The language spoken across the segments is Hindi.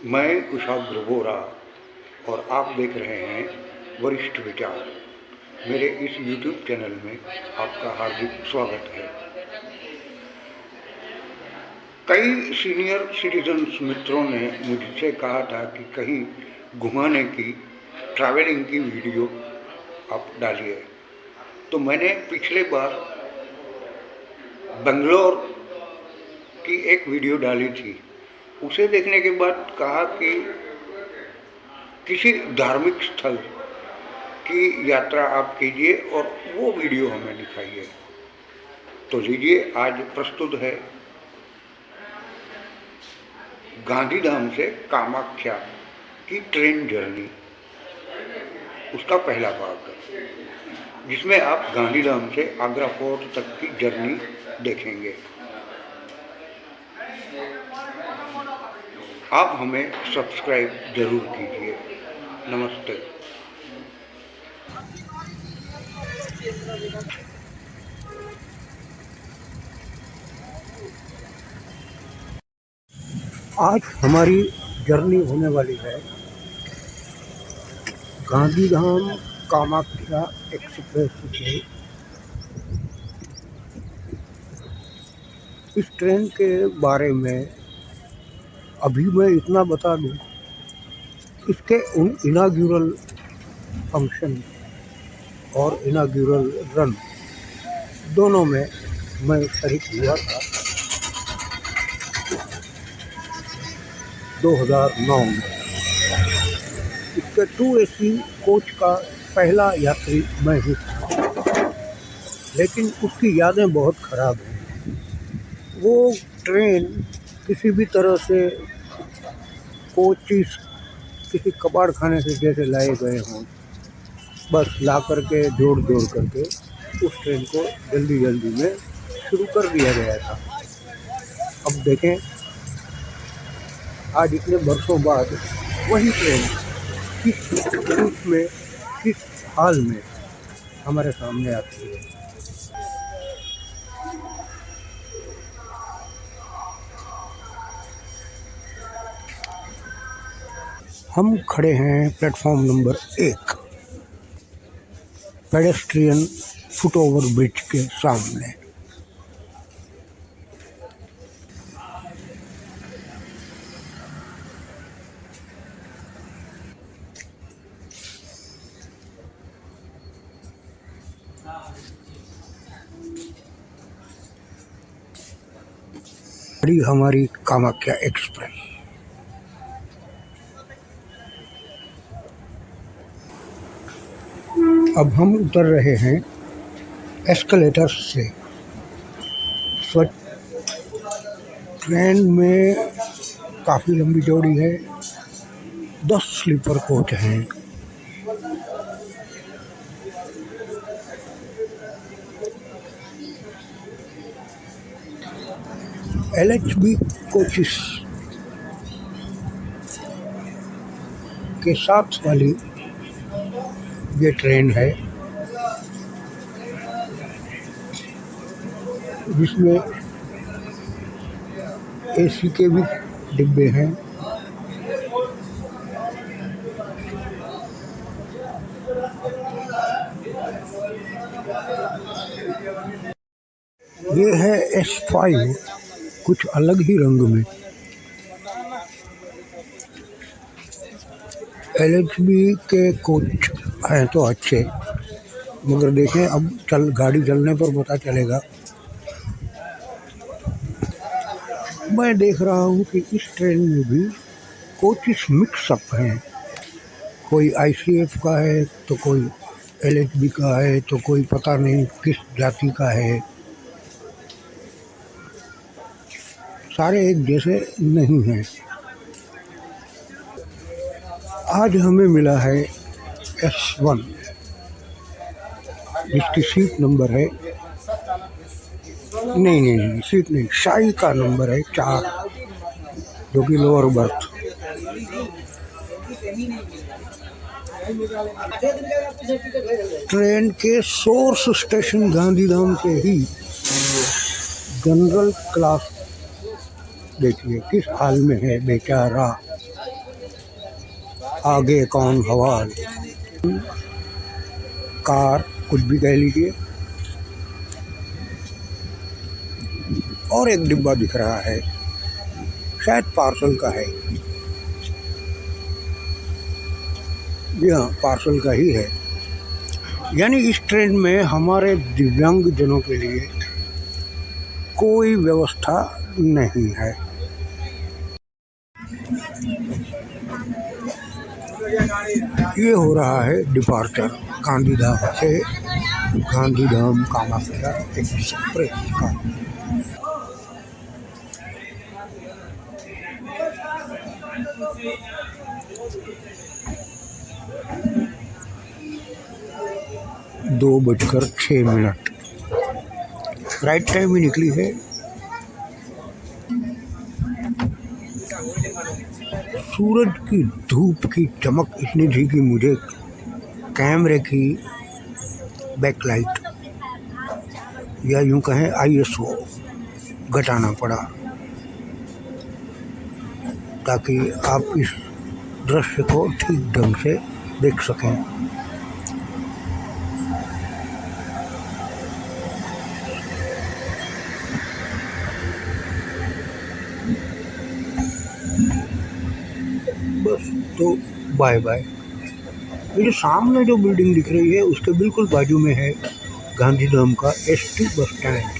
मैं कुशाग्र बोरा और आप देख रहे हैं वरिष्ठ विचार। मेरे इस YouTube चैनल में आपका हार्दिक स्वागत है। कई सीनियर सिटीजन्स मित्रों ने मुझसे कहा था कि कहीं घुमाने की, ट्रैवलिंग की वीडियो आप डालिए। तो मैंने पिछले बार बेंगलोर की एक वीडियो डाली थी। उसे देखने के बाद कहा कि किसी धार्मिक स्थल की यात्रा आप कीजिए और वो वीडियो हमें दिखाइए। तो लीजिए, आज प्रस्तुत है गांधीधाम से कामाख्या की ट्रेन जर्नी, उसका पहला भाग, जिसमें आप गांधीधाम से आगरा फोर्ट तक की जर्नी देखेंगे। आप हमें सब्सक्राइब जरूर कीजिए। नमस्ते। आज हमारी जर्नी होने वाली है गांधीधाम कामाख्या एक्सप्रेस से। इस ट्रेन के बारे में अभी मैं इतना बता दूं, इसके इनाग्यूरल फंक्शन और इनाग्यूरल रन दोनों में मैं शरीक हुआ था 2009 में। इसके 2 AC कोच का पहला यात्री मैं ही था, लेकिन उसकी यादें बहुत ख़राब हैं। वो ट्रेन किसी भी तरह से कोचिस किसी कबाड़ खाने से जैसे लाए गए हों, बस ला करके जोड़ करके उस ट्रेन को जल्दी में शुरू कर दिया गया था। अब देखें, आज इतने वर्षों बाद वही ट्रेन किस रूप में, किस हाल में हमारे सामने आती है। हम खड़े हैं platform number 1, pedestrian foot over bridge के सामने। हमारी कामाख्या एक्सप्रेस। अब हम उतर रहे हैं एस्केलेटर से। ट्रेन में काफ़ी लंबी चौड़ी है, 10 स्लीपर कोच हैं। LHB कोचिस के साथ वाली ये ट्रेन है, जिसमें AC के भी डिब्बे हैं। ये है S5, कुछ अलग ही रंग में। LHB के कोच हैं तो अच्छे, मगर देखें अब गाड़ी चलने पर पता चलेगा। मैं देख रहा हूँ कि इस ट्रेन में भी कोचिस मिक्सअप हैं। कोई ICF का है तो कोई LHB का है तो कोई पता नहीं किस जाति का है। सारे एक जैसे नहीं हैं। आज हमें मिला है S1, जिसकी सीट नंबर है, नहीं सीट नहीं, शाही का नंबर है 4, जो कि लोअर बर्थ। ट्रेन के सोर्स स्टेशन गांधीधाम से ही जनरल क्लास देखिए किस हाल में है बेचारा। आगे कौन हवाल, कार, कुछ भी कह लीजिए। और एक डिब्बा दिख रहा है, शायद पार्सल का है। जी हाँ, पार्सल का ही है। यानी इस ट्रेन में हमारे दिव्यांग जनों के लिए कोई व्यवस्था नहीं है। ये हो रहा है डिपार्चर गांधीधाम से, गांधीधाम कामाख्या एक्सप्रेस का। दो बजकर 6 मिनट राइट टाइम ही निकली है। सूरज की धूप की चमक इतनी थी कि मुझे कैमरे की बैकलाइट या यूं कहें ISO घटाना पड़ा ताकि आप इस दृश्य को ठीक ढंग से देख सकें। बस तो बाय बाय। ये जो सामने जो बिल्डिंग दिख रही है उसके बिल्कुल बाजू में है गांधीधाम का ST बस स्टैंड।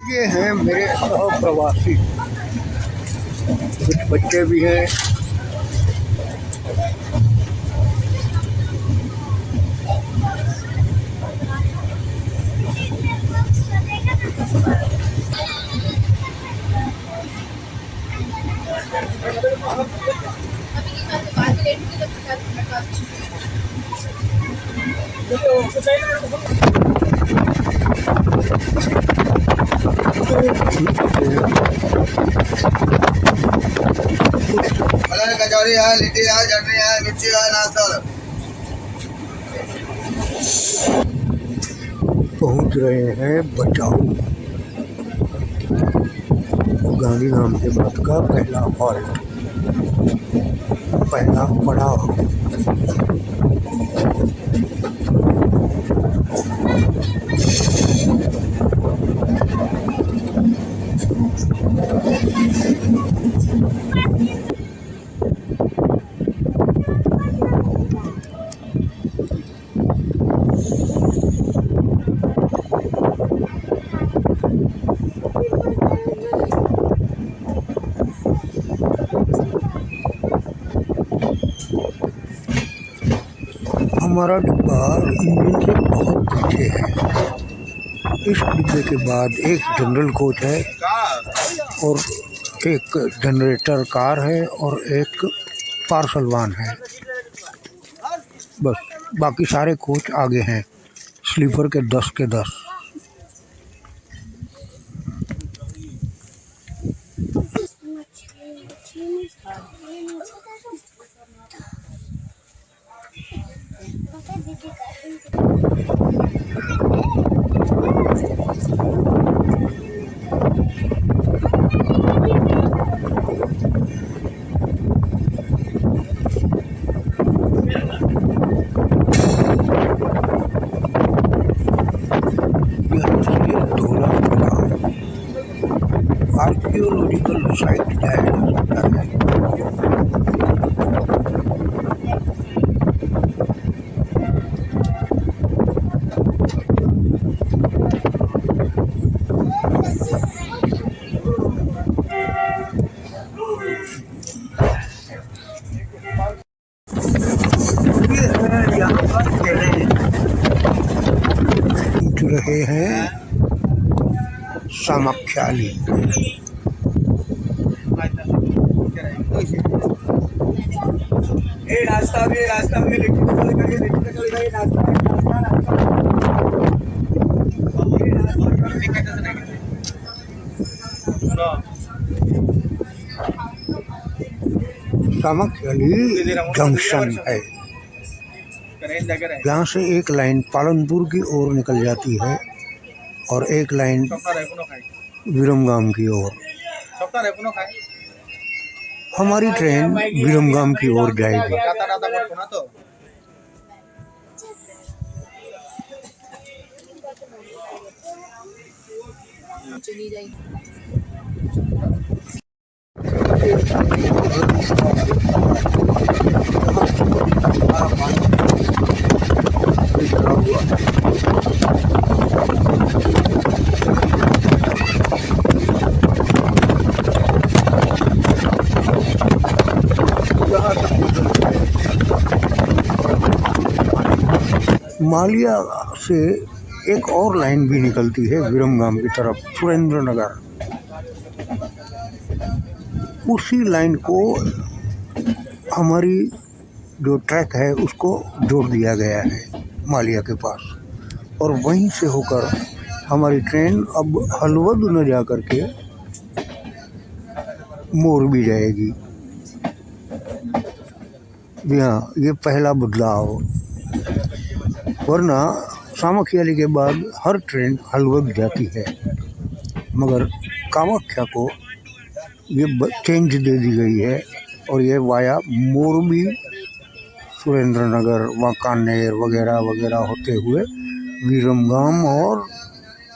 ये हैं मेरे प्रवासी, कुछ बच्चे भी हैं। कचौरी है, लिट्टी है, चटनी है, मिर्ची है, नाश्ता। पहुंच रहे हैं बचाओ, गांधीधाम के बाद का पहला हॉल्ट, पहला पड़ाव। हमारा डिब्बा इंजन से बहुत पीछे है। इस डिब्बे के बाद एक जनरल कोच है और एक जनरेटर कार है और एक पार्सल वान है। बस बाकी सारे कोच आगे हैं, स्लीपर के 10 के 10। आर्कियोलॉजिकल साइट जाया जा सकता है। पूछ रहे हैं सामख्याली। रास्ता में लिट्टी नाश्ता। कामाख्याली जंक्शन है। यहाँ से एक लाइन पालनपुर की ओर निकल जाती है और एक लाइन विरमगाम की ओर। हमारी ट्रेन विरमगाम की ओर जाएगी। मालिया से एक और लाइन भी निकलती है विरमगाम की तरफ, सुरेंद्र नगर। उसी लाइन को हमारी जो ट्रैक है उसको जोड़ दिया गया है मालिया के पास, और वहीं से होकर हमारी ट्रेन अब हलवद न जा कर के मोरबी जाएगी। जी हाँ, ये पहला बदलाव, वरना कामाख्याली के बाद हर ट्रेन हलवद जाती है, मगर कामाख्या को ये चेंज दे दी गई है और ये वाया मोरबी, सुरेंद्र नगर, वांकानेर वगैरह वगैरह होते हुए विरमगाम और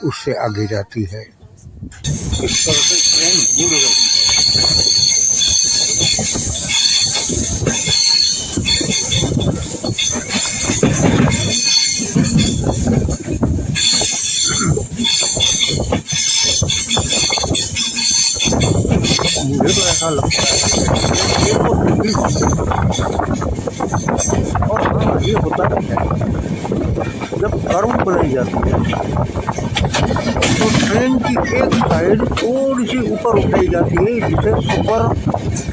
उससे आगे जाती है। इस तरह से ट्रेन जुड़ गई है। मुझे तो ऐसा लगता है ये और हाँ, ये होता है जब कर्व बनाई जाती है तो ट्रेन की एक साइड थोड़ी सी ऊपर उठाई जाती है, जिसे सुपर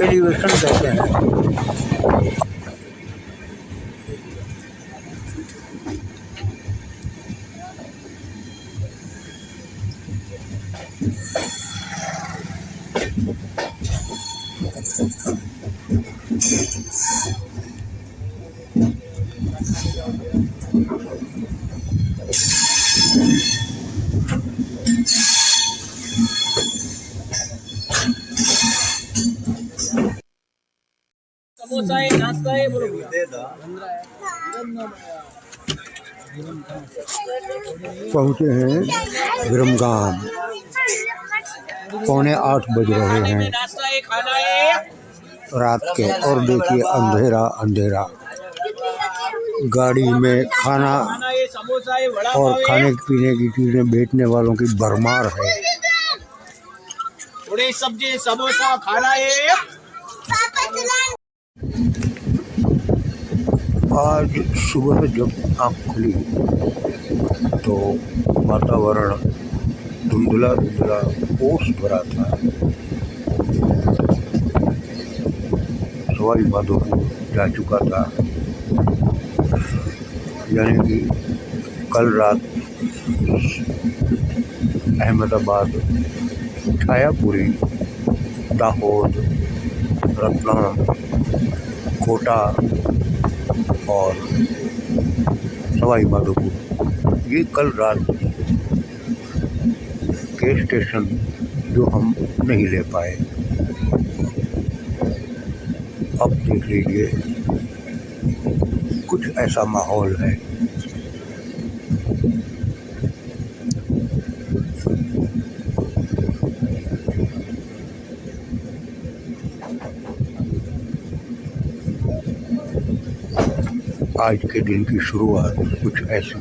एलिवेशन कहते हैं। समोसा है, नाश्ता है, बोलो पहुँचे हैं विरमगाम, 7:45 बज रहे हैं नाश्ता है, खाना है रात के, और देखिए अंधेरा अंधेरा। गाड़ी में खाना है, समोसा है, वड़ा और पाव है, खाने पीने की चीज़ें बेचने वालों की भरमार है। थोड़ी सब्जी, समोसा, खाना है। आज सुबह जब आँख खुली तो वातावरण धुंधला धुंधला ओस भरा था। सवाई माधोपुर जा चुका था, यानी कि कल रात अहमदाबाद, छायापुरी, दाहोद, रतलाम, कोटा और सवाई माधोपुर, ये कल रात के स्टेशन जो हम नहीं ले पाए। अब देख लीजिए कुछ ऐसा माहौल है। आज के दिन की शुरुआत कुछ ऐसी।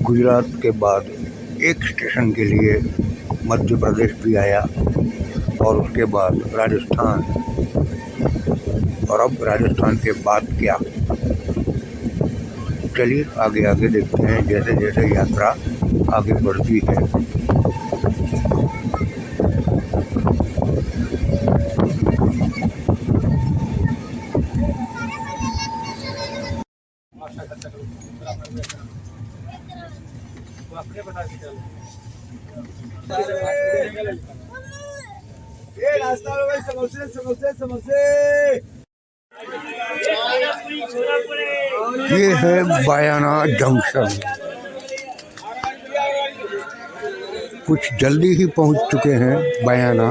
गुजरात के बाद एक स्टेशन के लिए मध्य प्रदेश भी आया और उसके बाद राजस्थान, और अब राजस्थान के बाद क्या, चलिए आगे आगे देखते हैं जैसे जैसे यात्रा आगे बढ़ती है। ये नाश्ता लो भाई, समोसे समोसे समोसे। ये है बयाना जंक्शन। कुछ जल्दी ही पहुंच चुके हैं बयाना,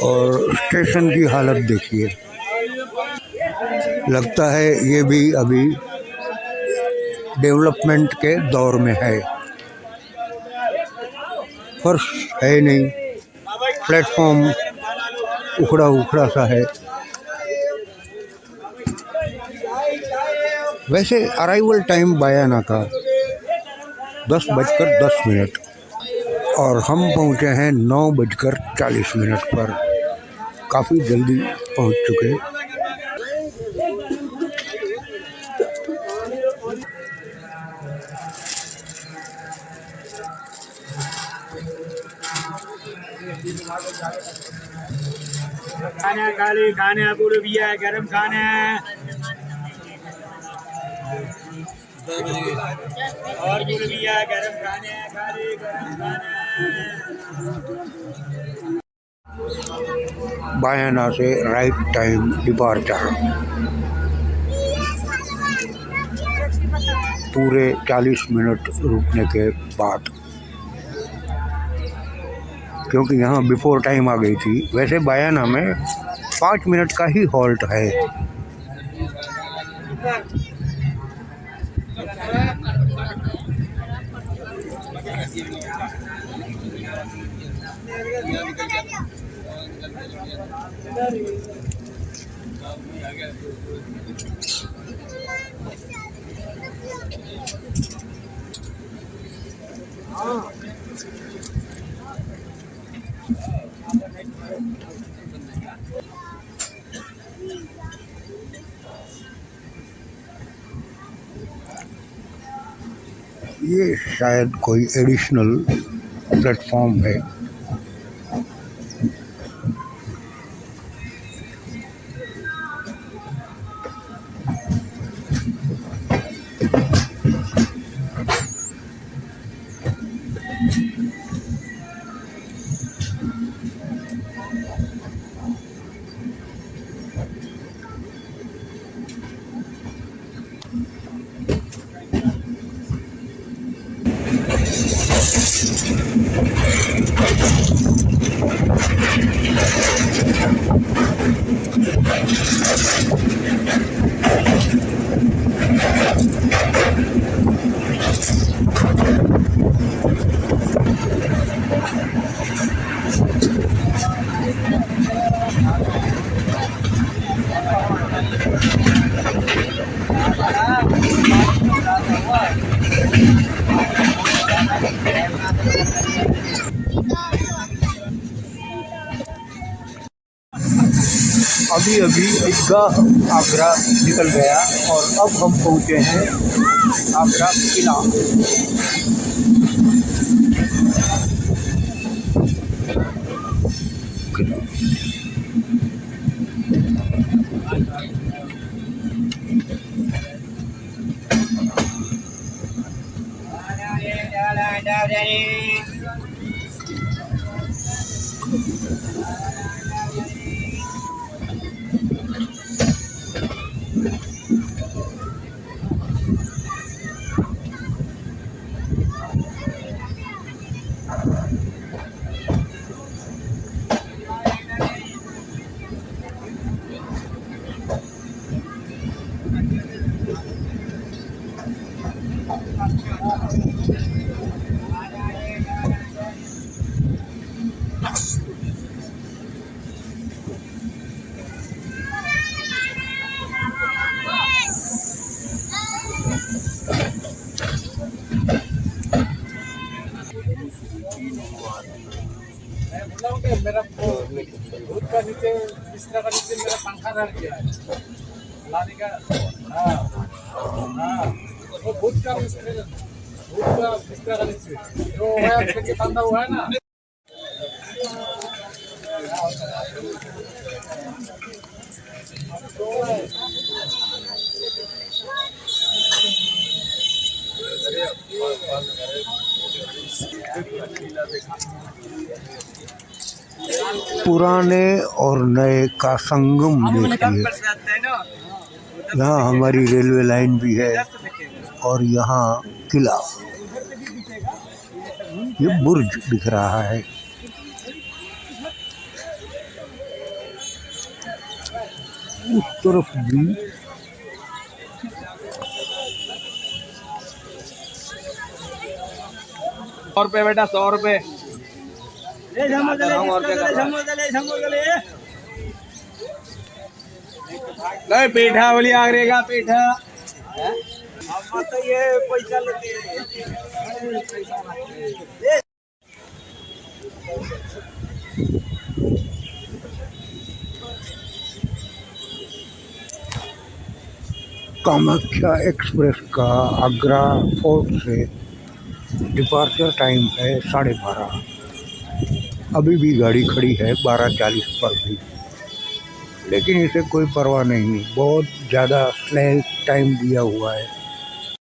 और स्टेशन की हालत देखिए। लगता है ये भी अभी डेवलपमेंट के दौर में है। फर्श है नहीं, प्लेटफॉर्म उखड़ा उखड़ा सा है। वैसे अराइवल टाइम बयाना का 10:10 और हम पहुँचे हैं 9:40 पर। काफ़ी जल्दी पहुँच चुके। खाना खाली खाना पूरे भी है, गरम खाना और पूरे भी है, गरम खाने खाली गरम खाना। बयाना से राइट टाइम डिपार्चर। पूरे 40 मिनट रुकने के बाद, क्योंकि यहाँ बिफोर टाइम आ गई थी। वैसे बयाना में 5 मिनट का ही हॉल्ट है। ये शायद कोई एडिशनल प्लेटफॉर्म है। अभी अभी ईदगाह आगरा निकल गया और अब हम पहुँचे हैं आगरा किला। मेरा भूत का नीचे बिस्तर का नीचे मेरा पंखा रह गया है लाने का। हाँ हाँ, वो भूत का बिस्तर का नीचे जो है के बंधा हुआ है ना। पुराने और नए का संगम देखिए। यहाँ हमारी रेलवे लाइन भी है और यहाँ किला, ये बुर्ज दिख रहा है। उस तरफ भी ₹100 बेटा, ₹100। पेठा बोली आगरे का पेठा। ये पैसा लेते कामाख्या एक्सप्रेस का आगरा फोर्ट से डिपार्चर टाइम है 12:30। अभी भी गाड़ी खड़ी है 12:40 पर भी, लेकिन इसे कोई परवाह नहीं, बहुत ज़्यादा स्लैश टाइम दिया हुआ है।